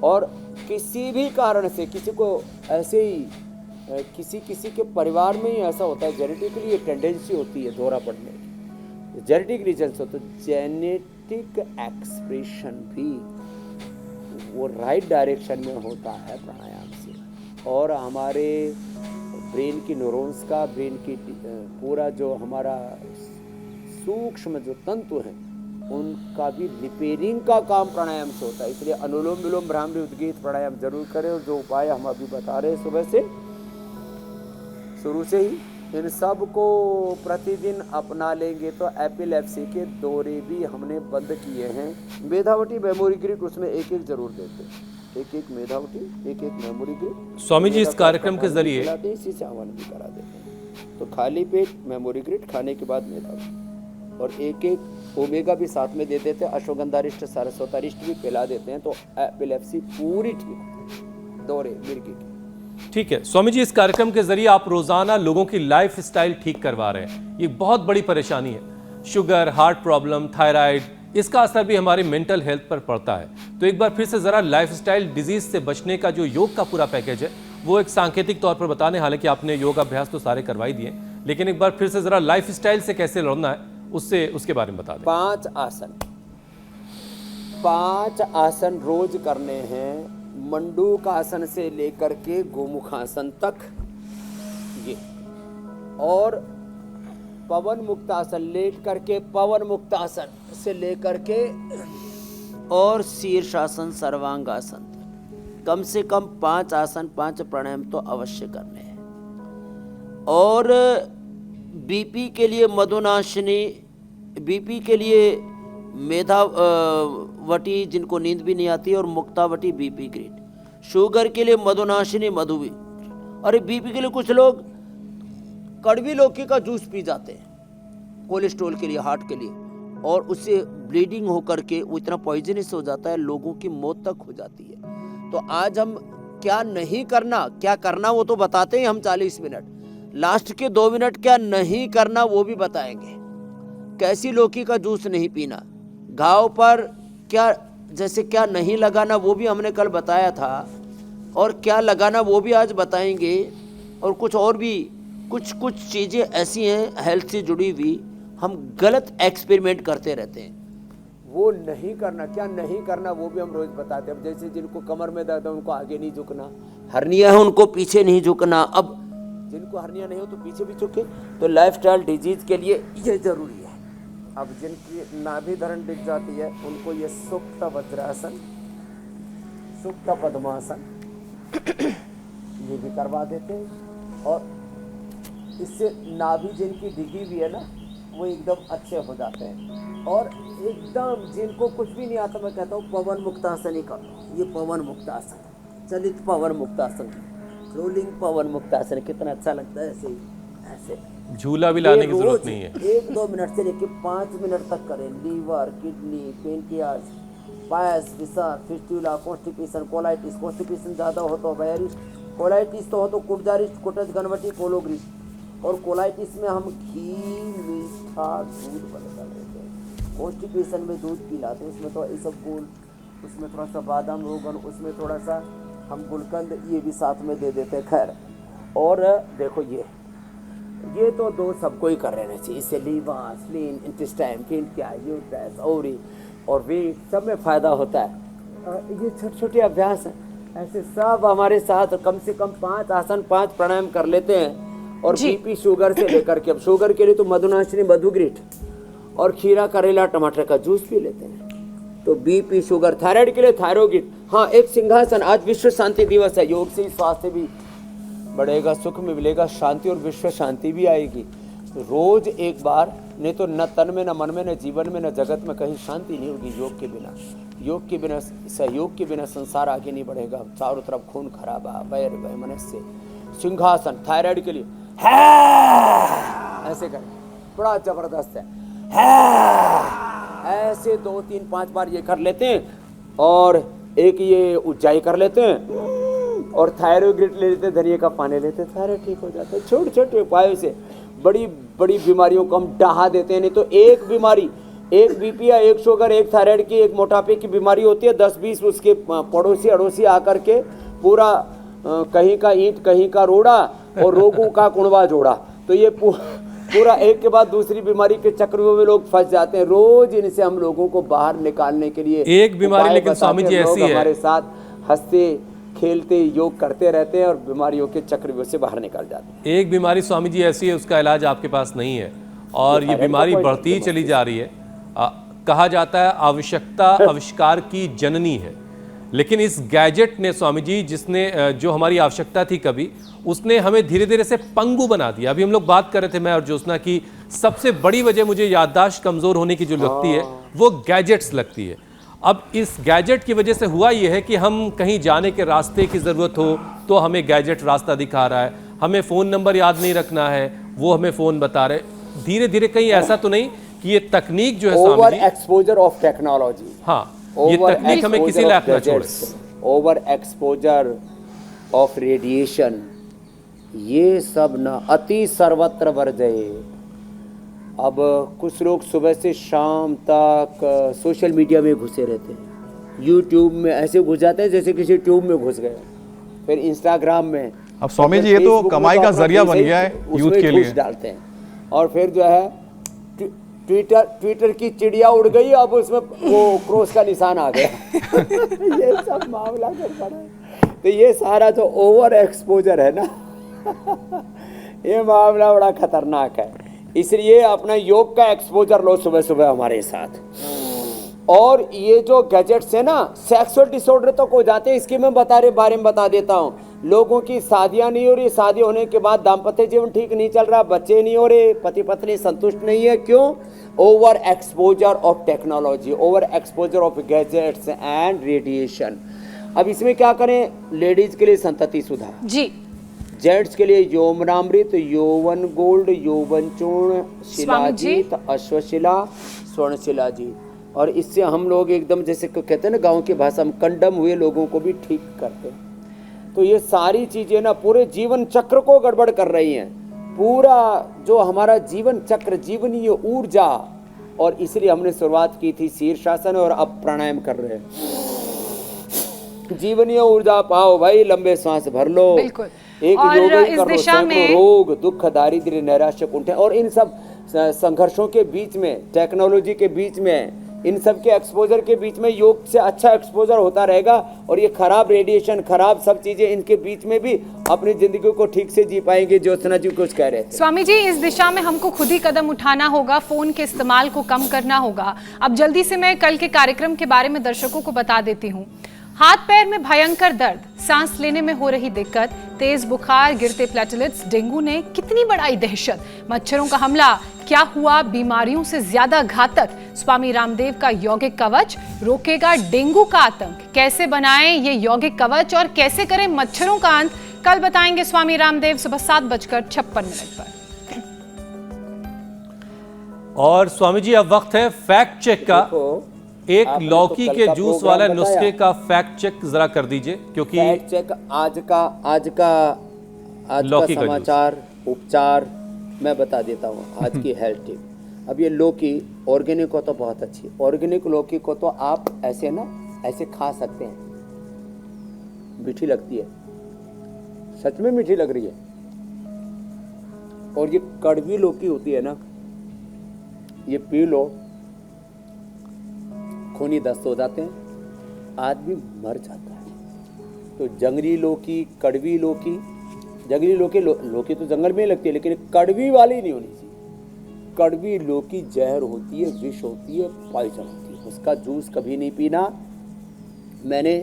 और किसी भी कारण से किसी को ऐसे ही, किसी किसी के परिवार में ही ऐसा होता है, जेनेटिकली ये टेंडेंसी होती है दौरा पड़ने की, जेनेटिक रीजन्स हो, तो जेनेटिक एक्सप्रेशन भी वो राइट डायरेक्शन में होता है प्राणायाम से। और हमारे ब्रेन की न्यूरॉन्स का, ब्रेन की पूरा जो हमारा सूक्ष्म जो तंतु हैं उनका भी रिपेयरिंग का काम प्राणायाम से होता है। इसलिए अनुलोम विलोम भ्रामरी उद्गीत प्राणायाम जरूर करें। और जो उपाय हम अभी बता रहे हैं सुबह से, शुरू से ही, इन सब को प्रतिदिन अपना लेंगे तो एपिलेप्सी के दौरे भी हमने बंद किए हैं। मेधावटी मेमोरी ग्रिड उसमें एक एक जरूर देते हैं, एक एक मेधावटी, एक एक मेमोरी ग्रिड। स्वामी जी, इस कार्यक्रम के जरिए इसी से आह्वान भी करा देते हैं। तो खाली पेट मेमोरी ग्रिड, खाने के बाद मेधावटी, और एक एक ओमेगा भी साथ में दे देते हैं, अश्वगंधारिष्ट सारस्वतारिष्ट भी पिला देते हैं, तो एपिलेप्सी पूरी ठीक, दौरे मिर्गी की। ठीक है स्वामी जी, इस कार्यक्रम के जरिए आप रोजाना लोगों की लाइफ स्टाइल ठीक करवा रहे हैं। ये बहुत बड़ी परेशानी है, शुगर, हार्ट प्रॉब्लम, थायराइड, इसका असर भी हमारी मेंटल हेल्थ पर पड़ता है। तो एक बार फिर से जरा लाइफस्टाइल डिजीज से बचने का जो योग का पूरा पैकेज है वो एक सांकेतिक तौर पर बताने, हालांकि आपने योग अभ्यास तो सारे करवा ही दिए, लेकिन एक बार फिर से जरा लाइफस्टाइल से कैसे लड़ना है उससे, उसके बारे में बता दें। 5 आसन रोज करने हैं, मंडूक आसन से लेकर के गोमुखासन तक ये, और पवन मुक्त आसन लेट करके, पवन मुक्त आसन से लेकर के और शीर्षासन, सर्वांगासन तक कम से कम 5 आसन, 5 प्राणायाम तो अवश्य करने हैं। और बीपी के लिए मधुनाशिनी, बीपी के लिए मेधावटी जिनको नींद भी नहीं आती, और मुक्तावटी बीपी ग्रिड। शुगर के लिए मधुनाशिनी मधुवी। अरे बीपी के लिए कुछ लोग कड़वी लौकी का जूस पी जाते हैं, कोलेस्ट्रॉल के लिए, हार्ट के लिए, और उससे ब्लीडिंग होकर के वो इतना पॉइजनस हो जाता है, लोगों की मौत तक हो जाती है। तो आज हम क्या नहीं करना, क्या करना वो तो बताते हैं हम 40 मिनट, लास्ट के 2 मिनट क्या नहीं करना वो भी बताएंगे। कैसी लौकी का जूस नहीं पीना, घाव पर क्या, जैसे क्या नहीं लगाना वो भी हमने कल बताया था, और क्या लगाना वो भी आज बताएंगे। और कुछ और भी कुछ चीज़ें ऐसी हैं हेल्थ से जुड़ी हुई, हम गलत एक्सपेरिमेंट करते रहते हैं, वो नहीं करना, क्या नहीं करना वो भी हम रोज बताते हैं। अब जैसे जिनको कमर में दर्द है उनको आगे नहीं झुकना, हर्निया है उनको पीछे नहीं झुकना। अब जिनको हर्निया नहीं हो तो पीछे भी झुके, तो लाइफस्टाइल डिजीज के लिए ये जरूरी है। अब जिनकी नाभि धरण दिख जाती है उनको ये सुप्त वज्रासन, सुप्त पद्मासन ये भी करवा देते हैं, और इससे नाभि जिनकी डिगी हुई है ना वो एकदम अच्छे हो जाते हैं। और एकदम जिनको कुछ भी नहीं आता, मैं कहता हूँ पवन मुक्तासन ही करो। ये पवन मुक्तासन, चलित पवन मुक्तासन, रोलिंग पवन मुक्तासन, कितना अच्छा लगता है। ऐसे ऐसे झूला भी लाने की जरूरत नहीं है। 1-2 मिनट से लेकर 5 मिनट तक करें। लीवर, किडनी, पेनक्रियाज, पायस, विसार, फिस्टुला, कॉन्स्टिपेशन, कोलाइटिस, कॉन्स्टिपेशन ज़्यादा हो तो वायरिस्ट, कोलाइटिस तो हो तो कुब्जारिस्ट, कोटज गनवटी, कोलोग्रिस्ट। और कोलाइटिस में हम घी, मीठा दूध बदल देते हैं। कॉन्स्टिपेशन में दूध पिलाते हैं, उसमें तो इसबगोल, उसमें थोड़ा सा बादाम रोगन, उसमें थोड़ा सा हम गुलकंद ये भी साथ में दे देते हैं। खैर, और देखो ये तो दो सबको ही कर रहना चाहिए। इससे liver, spleen, intestine, pancreas, uterus, ovary और वेट सब में फ़ायदा होता है। ये छोटे छोटे अभ्यास हैं, ऐसे सब हमारे साथ कम से कम 5 आसन, 5 प्राणायाम कर लेते हैं। और बीपी शुगर से लेकर के, अब शुगर के लिए तो मधुनाशिनी, मधुग्रीट और खीरा, करेला, टमाटर का जूस पी लेते हैं। तो बीपी शुगर, थायराइड के लिए थायरोगिट। हाँ, एक सिंहासन, आज विश्व शांति दिवस है। योग से ही स्वास्थ्य भी बढ़ेगा, सुख में मिलेगा, शांति और विश्व शांति भी आएगी। तो रोज एक बार, नहीं तो न तन में, न मन में, न जीवन में, न जगत में कहीं शांति नहीं होगी योग के बिना। योग के बिना, सहयोग के बिना संसार आगे नहीं बढ़ेगा। चारों तरफ खून खराबा, वैर वैमनस्य। सिंहासन थायराइड के लिए है, ऐसे करें, बड़ा जबरदस्त है। ऐसे 2, 3, 5 बार ये कर लेते हैं। और एक ये उज्जाई कर लेते हैं, और थायरोग्रिट ले लेते हैं, धनिया का पानी लेते हैं, थायराइड ठीक हो जाता है। छोटे छोटे उपायों से बड़ी बड़ी बीमारियों को हम डहा देते हैं। नहीं तो एक बीमारी, एक बीपी या एक शुगर, एक थायराइड की, एक मोटापे की बीमारी होती है, 10-20 उसके पड़ोसी अड़ोसी आकर के पूरा कहीं का ईंट, कहीं का रोड़ा और रोगों का कुणवा जोड़ा। तो ये पूरा एक के बाद दूसरी बीमारी के चक्रव्यूह में लोग फंस जाते हैं। रोज इनसे हम लोगों को बाहर निकालने के लिए एक बीमारी, लेकिन स्वामी जी ऐसी है, हमारे साथ हंसते खेलते योग करते रहते हैं और बीमारियों के चक्रव्यूह से बाहर निकल जाते हैं। एक बीमारी स्वामी जी ऐसी है, उसका इलाज आपके पास नहीं है, और ये बीमारी बढ़ती ही चली जा रही है। कहा जाता है आवश्यकता आविष्कार की जननी है, लेकिन इस गैजेट ने स्वामी जी, जिसने जो हमारी आवश्यकता थी कभी, उसने हमें धीरे धीरे से पंगु बना दिया। अभी हम लोग बात कर रहे थे, मैं और ज्योत्सना, की सबसे बड़ी वजह मुझे याददाश्त कमजोर होने की जो लगती है वो गैजेट्स लगती है। अब इस गैजेट की वजह से हुआ ये है कि हम कहीं जाने के रास्ते की ज़रूरत हो तो हमें गैजेट रास्ता दिखा रहा है, हमें फ़ोन नंबर याद नहीं रखना है, वो हमें फ़ोन बता रहे। धीरे धीरे कहीं ऐसा तो नहीं कि ये तकनीक जो है ओवर एक्सपोजर ऑफ टेक्नोलॉजी, हाँ, ये तकनीक हमें किसी लायक ना छोड़े। ओवर एक्सपोजर ऑफ रेडिएशन, ये सब न अति सर्वत्र वर्जये। अब कुछ लोग सुबह से शाम तक सोशल मीडिया में घुसे रहते हैं, यूट्यूब में ऐसे घुस जाते हैं जैसे किसी ट्यूब में घुस गए, फिर इंस्टाग्राम में। अब स्वामी जी ये तो कमाई का जरिया बन गया है यूथ के लिए, डालते हैं। और फिर जो है ट्विटर की चिड़िया उड़ गई, अब उसमें वो क्रॉस का निशान आ गया। ये सब मामला कर पड़ा है। तो ये सारा जो ओवर एक्सपोजर है ना, ये मामला बड़ा खतरनाक है। इसलिए अपना योग का एक्सपोजर लो सुबह सुबह हमारे साथ। और ये जो गैजेट्स है ना, सेक्सुअल डिसऑर्डर तक हो जाते हैं। इसके मैं बारे में बता देता हूँ। लोगों की शादियां नहीं हो रही, शादी होने के बाद दाम्पत्य जीवन ठीक नहीं चल रहा, बच्चे नहीं हो रहे, पति पत्नी संतुष्ट नहीं है। क्यों? Over exposure of technology, over exposure of gadgets and radiation. अब इसमें क्या करें? लेडीज के लिए संतति सुधा जी, जेंट्स के लिए यौवनामृत, यौवन गोल्ड, यौवन चूर्ण, शिलाजीत, अश्वशिला, स्वर्णशिला जी। और इससे हम लोग एकदम जैसे कहते हैं ना गांव की भाषा में, कंडम हुए लोगों को भी ठीक करते हैं। तो ये सारी चीजें ना पूरे जीवन चक्र को गड़बड़ कर रही हैं, पूरा जो हमारा जीवन चक्र, जीवनीय ऊर्जा। और इसलिए हमने शुरुआत की थी शीर्षासन और अब प्राणायाम कर रहे हैं। जीवनीय ऊर्जा पाओ भाई, लंबे सांस भर लो, बिल्कुल। एक और योग इस दिशा में रोग, दुख, दारिद्र्य, नैराश्य, कुंठा और इन सब संघर्षों के बीच में, टेक्नोलॉजी के बीच में इन सब के एक्सपोजर के बीच में योग से अच्छा एक्सपोजर होता रहेगा और ये खराब रेडिएशन, खराब सब चीजें इनके बीच में भी अपनी जिंदगी को ठीक से जी पाएंगे। ज्योत्सना जी कुछ कह रहे थे। स्वामी जी, इस दिशा में हमको खुद ही कदम उठाना होगा, फोन के इस्तेमाल को कम करना होगा। अब जल्दी से मैं कल के कार्यक्रम के बारे में दर्शकों को बता देती हूँ। हाथ पैर में भयंकर दर्द, सांस लेने में हो रही दिक्कत, तेज बुखार, गिरते प्लेटलेट्स, डेंगू ने कितनी बढ़ाई दहशत। मच्छरों का हमला क्या हुआ बीमारियों से ज्यादा घातक। स्वामी रामदेव का यौगिक कवच रोकेगा डेंगू का आतंक। कैसे बनाएं ये यौगिक कवच और कैसे करें मच्छरों का अंत, कल बताएंगे स्वामी रामदेव सुबह 7:56 पर। और स्वामी जी अब वक्त है फैक्ट चेक का। एक लौकी के जूस वाला नुस्खे का फैक्ट चेक जरा कर दीजिए, क्योंकि फैक्ट चेक आज का समाचार उपचार मैं बता देता हूँ। आज की हेल्थ टिप। अब ये लौकी ऑर्गेनिक हो तो बहुत अच्छी। ऑर्गेनिक लौकी को तो आप ऐसे ना ऐसे खा सकते हैं, मीठी लगती है, सच में मीठी लग रही है। और ये कड़वी लौकी होती है ना, ये पी लो, खूनी दस्त हो जाते हैं, आदमी मर जाता है। तो जंगली लौकी, कड़वी लौकी, जंगली लौकी तो जंगल में ही लगती है, लेकिन कड़वी वाली नहीं होनी चाहिए। कड़वी लौकी जहर होती है, विष होती है, पॉइजन होती है। उसका जूस कभी नहीं पीना। मैंने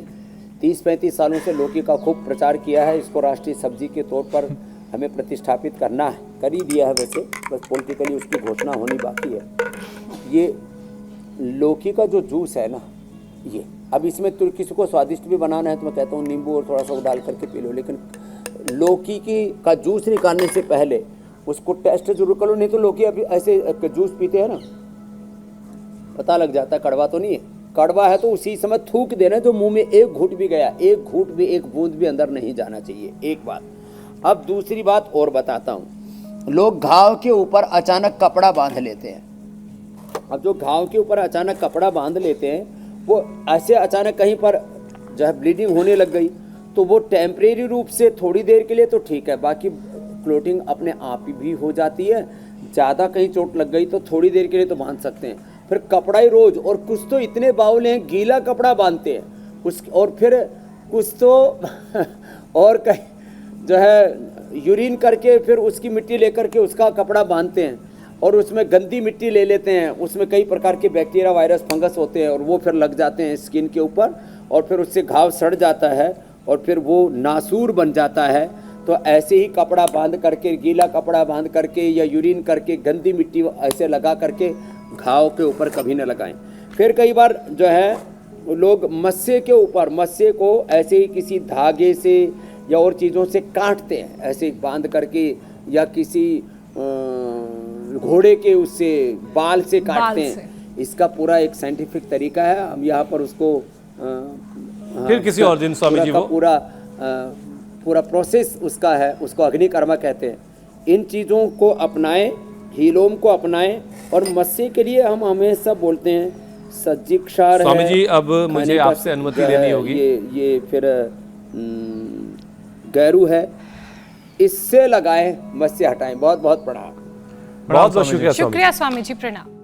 30-35 सालों से लौकी का खूब प्रचार किया है। इसको राष्ट्रीय सब्जी के तौर पर हमें प्रतिष्ठापित करना है, कर ही दिया है वैसे, बस पॉलिटिकली उसकी घोषणा होनी बाकी है। ये लौकी का जो जूस है ना, ये अब इसमें तो किसी को स्वादिष्ट भी बनाना है तो मैं कहता हूँ नींबू और थोड़ा सा डाल करके पी लो, लेकिन लौकी का जूस निकालने से पहले उसको टेस्ट जरूर कर लो। नहीं तो लौकी अभी ऐसे जूस पीते हैं ना, पता लग जाता है कड़वा तो नहीं है। कड़वा है तो उसी समय थूक देना, जो मुंह में एक घूंट भी गया, एक घूंट भी, एक बूंद भी अंदर नहीं जाना चाहिए। एक बात। अब दूसरी बात और बताता हूँ। लोग घाव के ऊपर अचानक कपड़ा बांध लेते हैं। अब जो घाव के ऊपर अचानक कपड़ा बांध लेते हैं, वो ऐसे अचानक कहीं पर जो है ब्लीडिंग होने लग गई, तो वो टेम्परेरी रूप से थोड़ी देर के लिए तो ठीक है, बाकी क्लोटिंग अपने आप ही भी हो जाती है। ज़्यादा कहीं चोट लग गई तो थोड़ी देर के लिए तो बांध सकते हैं, फिर कपड़ा ही रोज। और कुछ तो इतने बाउल हैं गीला कपड़ा बांधते हैं उस, और फिर कुछ तो और कहीं जो है यूरिन करके फिर उसकी मिट्टी लेकर के उसका कपड़ा बांधते हैं, और उसमें गंदी मिट्टी ले लेते हैं, उसमें कई प्रकार के बैक्टीरिया, वायरस, फंगस होते हैं, और वो फिर लग जाते हैं स्किन के ऊपर, और फिर उससे घाव सड़ जाता है और फिर वो नासूर बन जाता है। तो ऐसे ही कपड़ा बांध करके, गीला कपड़ा बांध करके या यूरिन करके गंदी मिट्टी ऐसे लगा करके घाव के ऊपर कभी न लगाएं। फिर कई बार जो है लोग मस्से के ऊपर, मस्से को ऐसे ही किसी धागे से या और चीज़ों से काटते हैं, ऐसे बांध करके, या किसी घोड़े के उससे बाल से काटते हैं। इसका पूरा एक साइंटिफिक तरीका है। हम यहाँ पर उसको फिर किसी और दिन स्वामी जी वो पूरा प्रोसेस उसका है, उसको अग्निकर्मा कहते हैं। इन चीज़ों को अपनाएं, हीलोम को अपनाएं, और मस्से के लिए हम हमेशा बोलते हैं सज्जिक्षार है। स्वामी जी अब मुझे आपसे अनुमति लेनी होगी। ये फिर गैरू है, इससे लगाएं, मस्से हटाएं। बहुत बहुत प्रणाम। बहुत बहुत शुक्रिया स्वामी जी, प्रणाम।